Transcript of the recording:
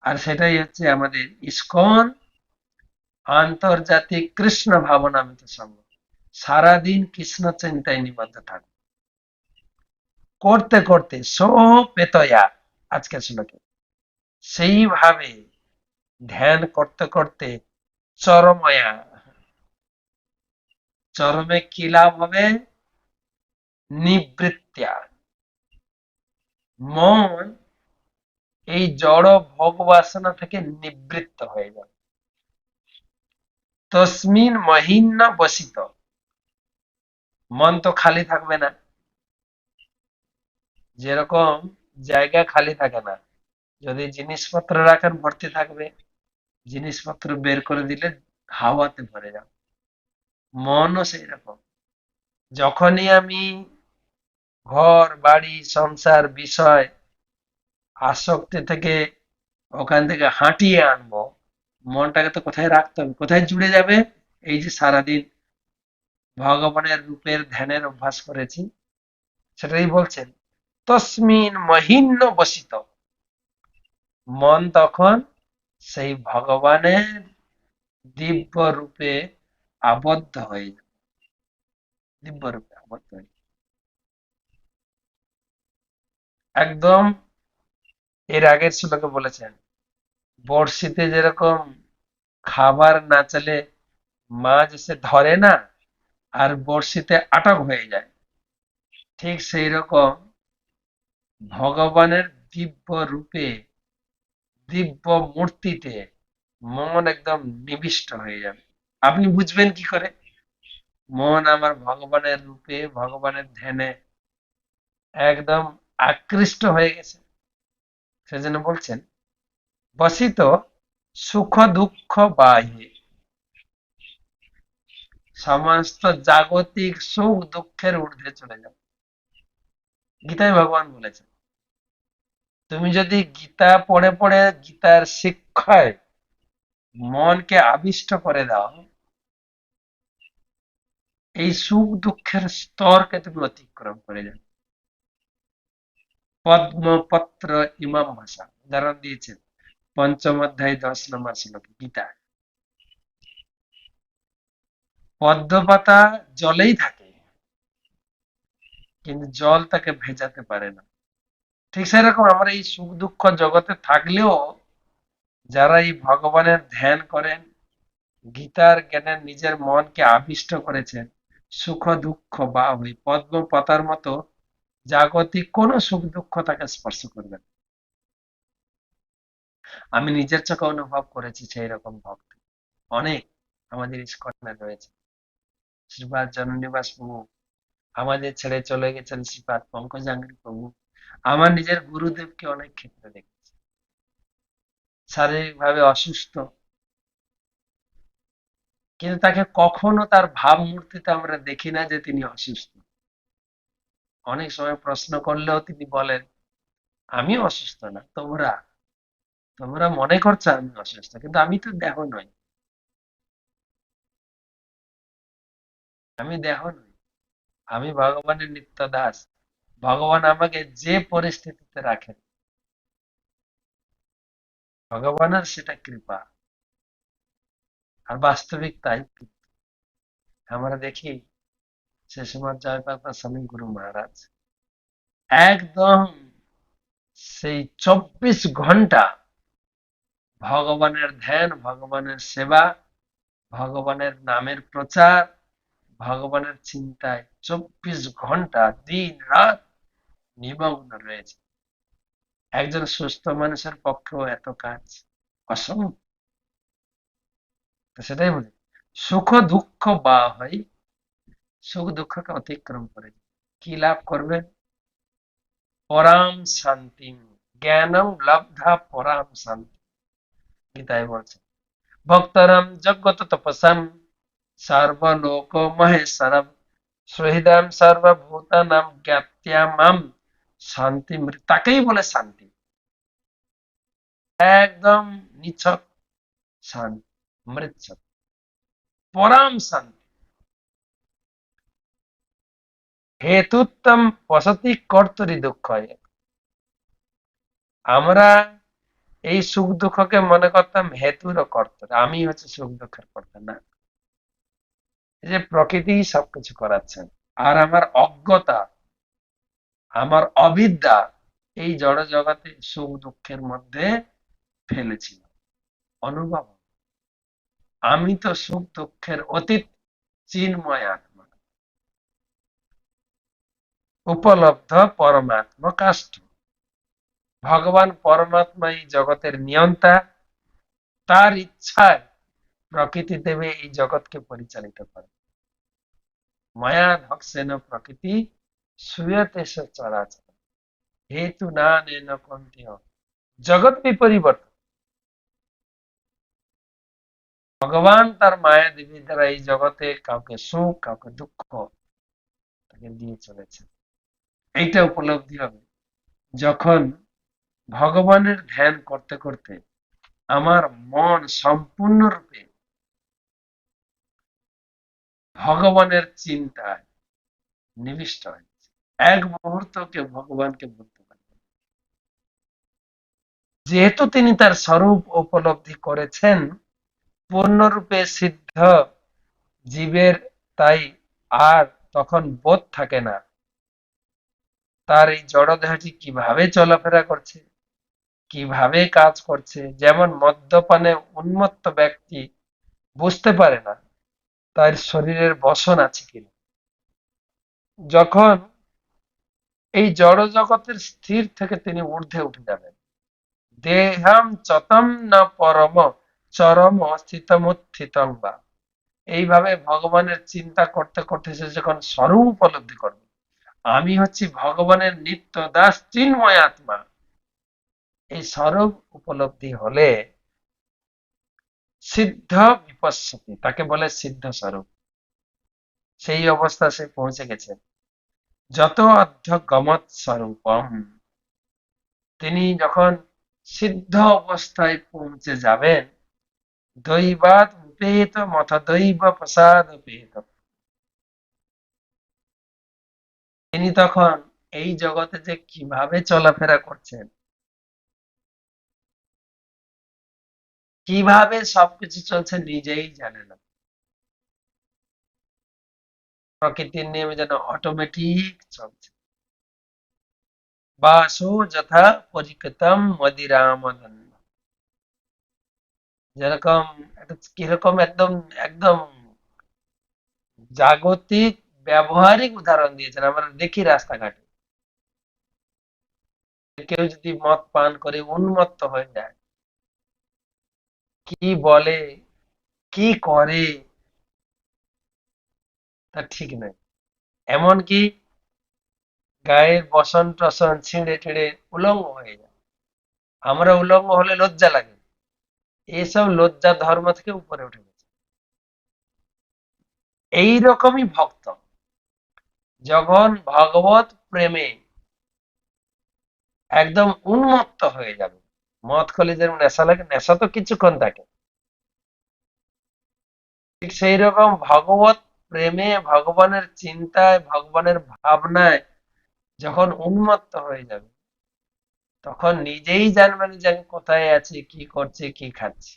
আর সেটাই হচ্ছে আমাদের ইসকন আন্তর্জাতিক কৃষ্ণ ভাবনামৃত সংঘ। সারাদিন কৃষ্ণ চিন্তায় নিবদ্ধ থাকবে, করতে করতে সো পেতয়া, আজকের শ্লোকে সেইভাবে ধ্যান করতে করতে চরময়া, চরমে কি লাভ হবে? নিবৃত্তিয়া, মন এই জড় ভোগ বাসনা থেকে নিবৃত্ত হয়ে যাবে। তসমিন মহিন্ন বসিত, মন তো খালি থাকবে না। যেরকম জায়গা খালি থাকে না, যদি জিনিসপত্র রাখেন ভর্তি থাকবে, জিনিসপত্র বের করে দিলে হাওয়াতে ভরে যাবে। মনও সেই রকম, যখনই আমি ঘর বাড়ি সংসার বিষয় আসক্তি থেকে ওখান থেকে হাঁটিয়ে আনবো, মনটাকে তো কোথায় রাখতে হবে, কোথায় জুড়ে যাবে? এই যে সারাদিন ভগবানের রূপের ধ্যানের অভ্যাস করেছি, সেটাই বলছেন। তসমিন মহিন্ন বসিত, মন তখন সেই ভগবানের দিব্য রূপে আবদ্ধ হয়ে যায়, দিব্য রূপে আবদ্ধ হয়ে যায়। একদম এর আগের শ্লোকে বলেছেন, বড়শিতে যেরকম খাবার না চলে মাছ এসে ধরে না, আর বড়শিতে আটক হয়ে যায়, ঠিক সেই রকম ভগবানের দিব্য রূপে, দিব্য মূর্তিতে মন একদম নিবিষ্ট হয়ে যাবে। আপনি বুঝবেন কি করে মন আমার ভগবানের রূপে, ভগবানের ধ্যানে একদম আকৃষ্ট হয়ে গেছে? সেজন্য বলছেন, বসিত সুখ দুঃখ বাহে, সমস্ত জাগতিক সুখ দুঃখের ঊর্ধ্বে চলে যাবে। গীতায় ভগবান বলেছেন, তুমি যদি গীতা পড়ে পড়ে গীতার শিক্ষায় মনকে আবিষ্ট করে দাও, এই সুখ দুঃখের স্তরকে তুমি অতিক্রম করে যাবে। পদ্মপত্র ইমাম ভাষা উদাহরণ দিয়েছেন পঞ্চম অধ্যায় 10 নম্বর শ্লোকে গীতা। পদ্মপাতা জলেই থাকে, কিন্তু জল তাকে ভেজাতে পারে না। ঠিক সেরকম আমরা এই সুখ দুঃখ জগতে থাকলেও যারা এই ভগবানের ধ্যান করেন, গীতার জ্ঞানে নিজের মনকে আবিষ্ট করেছেন, সুখ দুঃখ বা ওই পদ্ম পাতার মতো জাগতিক কোনো সুখ দুঃখ তাকে স্পর্শ করবে না। আমি নিজের চোখে অনুভব করেছি সেই রকম ভক্ত অনেক আমাদের ইস্কনে রয়েছে। শ্রীপাদ জননিবাস প্রভু আমাদের ছেড়ে চলে গেছেন, শ্রীপাদ পঙ্কজাঙ্গি প্রভু। আমার নিজের গুরুদেবকে অনেক ক্ষেত্রে দেখেছি শারীরিক ভাবে অসুস্থ, কিন্তু তাকে কখনো তার ভাবমূর্তিতে আমরা দেখি না যে তিনি অসুস্থ। অনেক সময় প্রশ্ন করলেও তিনি বলেন, আমি অসুস্থ না, তোমরা তোমরা মনে করছো আমি অসুস্থ, কিন্তু আমি তো দেহ নই, আমি দেহ নই, আমি ভগবানের নিত্য দাস। ভগবান আমাকে যে পরিস্থিতিতে রাখেন, ভগবানের সেটা কৃপা। আর বাস্তবিক তাই আমরা দেখি। সে সময় জয়পাল স্বামী গুরু মহারাজ একদম সেই 24 ঘন্টা ভগবানের ধ্যান, ভগবানের সেবা, ভগবানের নামের প্রচার, ভগবানের চিন্তায় 24 ঘন্টা দিন রাত নিমগ্ন রয়েছে। একজন সুস্থ মানুষের পক্ষেও এত কাজ অসম্ভব। তো সেটাই বলি, সুখ দুঃখ বা হয়, সুখ দুঃখকে অতিক্রম করে কি লাভ করবেন? পরাম শান্তি, জ্ঞানম লব্ধা পরাম শান্তি। গীতায় বলছে, ভক্তরম জগত তপসাম সর্বলোক মহেশ্বরম সুহৃদম সর্বভূতানাম জ্ঞাত্যা মাম শান্তি, তাকেই বলে শান্তি। একদম নিছক শান্তি, মৃচ্ছক, পরাম শান্তি। হেতুত্তম বসতি কর্তরি দুঃখ। আমরা এই সুখ দুঃখকে মনে করতাম হেতুর ও কর্তার, আমি হচ্ছে সুখ দুঃখের কর্তা না। এই যে প্রকৃতি সবকিছু করাচ্ছেন, আর আমার অজ্ঞতা, আমার অবিদ্যা এই জড় জগতে সুখ দুঃখের মধ্যে ফেলেছিল। অনুভব, আমি তো সুখ দুঃখের অতীত চিন্ময় আত্মা, উপলব্ধ পরমাত্মা কাষ্ঠ। ভগবান পরমাত্মা এই জগতের নিয়ন্তা, তার ইচ্ছায় প্রকৃতি দেবে এই জগৎকে পরিচালিত করে। মায়া ধক্সেন প্রকৃতি সুয়তে স চরাচর, হেতু না নেন কন্তেয়, জগৎ বিপরিবর্তন। ভগবান তার মায়া দেবী দ্বারা এই জগতে কাউকে সুখ কাউকে দুঃখ তাকে দিয়ে চলেছে। এইটা উপলব্ধি হবে যখন ভগবানের ধ্যান করতে করতে আমার মন সম্পূর্ণরূপে ভগবানের চিন্তায় নিবিষ্ট হয়েছে। এক মুহূর্তকে ভগবানকে বলতে পারবে, যেহেতু তিনি তার স্বরূপ উপলব্ধি করেছেন পূর্ণরূপে সিদ্ধ জীবের, তাই আর তখন বোধ থাকে না তার এই জড়দেহটি কিভাবে চলাফেরা করছে, কিভাবে কাজ করছে। যেমন মদ্যপানে উন্মত্ত ব্যক্তি বুঝতে পারে না তার শরীরের বসন আছে কিনা, যখন এই জড় জগতের স্থির থেকে তিনি ঊর্ধ্বে উঠে যাবেন। দেহাম চতম না পরম চরম স্থিতমুত্থিতং বা, এইভাবে ভগবানের চিন্তা করতে করতে সে যখন স্বরূপ উপলব্ধি করবে, আমি হচ্ছি ভগবানের নিত্য দাস চিন্ময় আত্মা, এই স্বরূপ উপলব্ধি হলে সিদ্ধ বিপশ্যতি, তাকে বলে সিদ্ধ স্বরূপ। সেই অবস্থা সে পৌঁছে গেছে। যত অধ্যগমৎ স্বরূপম, তিনি যখন সিদ্ধ অবস্থায় পৌঁছে যাবেন, দৈবাৎ উপেত মথ দৈব প্রসাদ উপেত, তিনি তখন এই জগতে যে কিভাবে চলাফেরা করছেন, কিভাবে সবকিছু চলছে নিজেই জানে না। প্রকৃতির নিয়মে যেন অটোমেটিক চলছে। বাসো যথা পরিকৃতম মদিরামদন্ন, যেরকম একটা কিরকম একদম একদম জাগতিক ব্যবহারিক উদাহরণ দিয়েছেন। আমরা দেখি রাস্তাঘাটে কেউ যদি মদ পান করে উন্মত্ত হয়ে যায়, কি বলে কি করে তা ঠিক নাই। এমনকি গায়ের বসন টসন ছিঁড়ে টিড়ে উলঙ্গ হয়ে যায়। আমরা উলঙ্গ হলে লজ্জা লাগে, এসব লজ্জা ধর্ম থেকে উপরে উঠে গেছে। এইরকমই ভক্ত যখন ভগবত প্রেমে একদম উন্মত্ত হয়ে যাবে, মদ খেলে যেমন নেশা লাগে, নেশা তো কিছুক্ষণ থাকে, ঠিক সেই রকম ভগবত প্রেমে ভগবানের চিন্তায় ভগবানের ভাবনায় যখন উন্মত্ত হয়ে যাবে, তখন নিজেই জানবেন যে আমি কোথায় আছি, কি করছি, কি খাচ্ছি।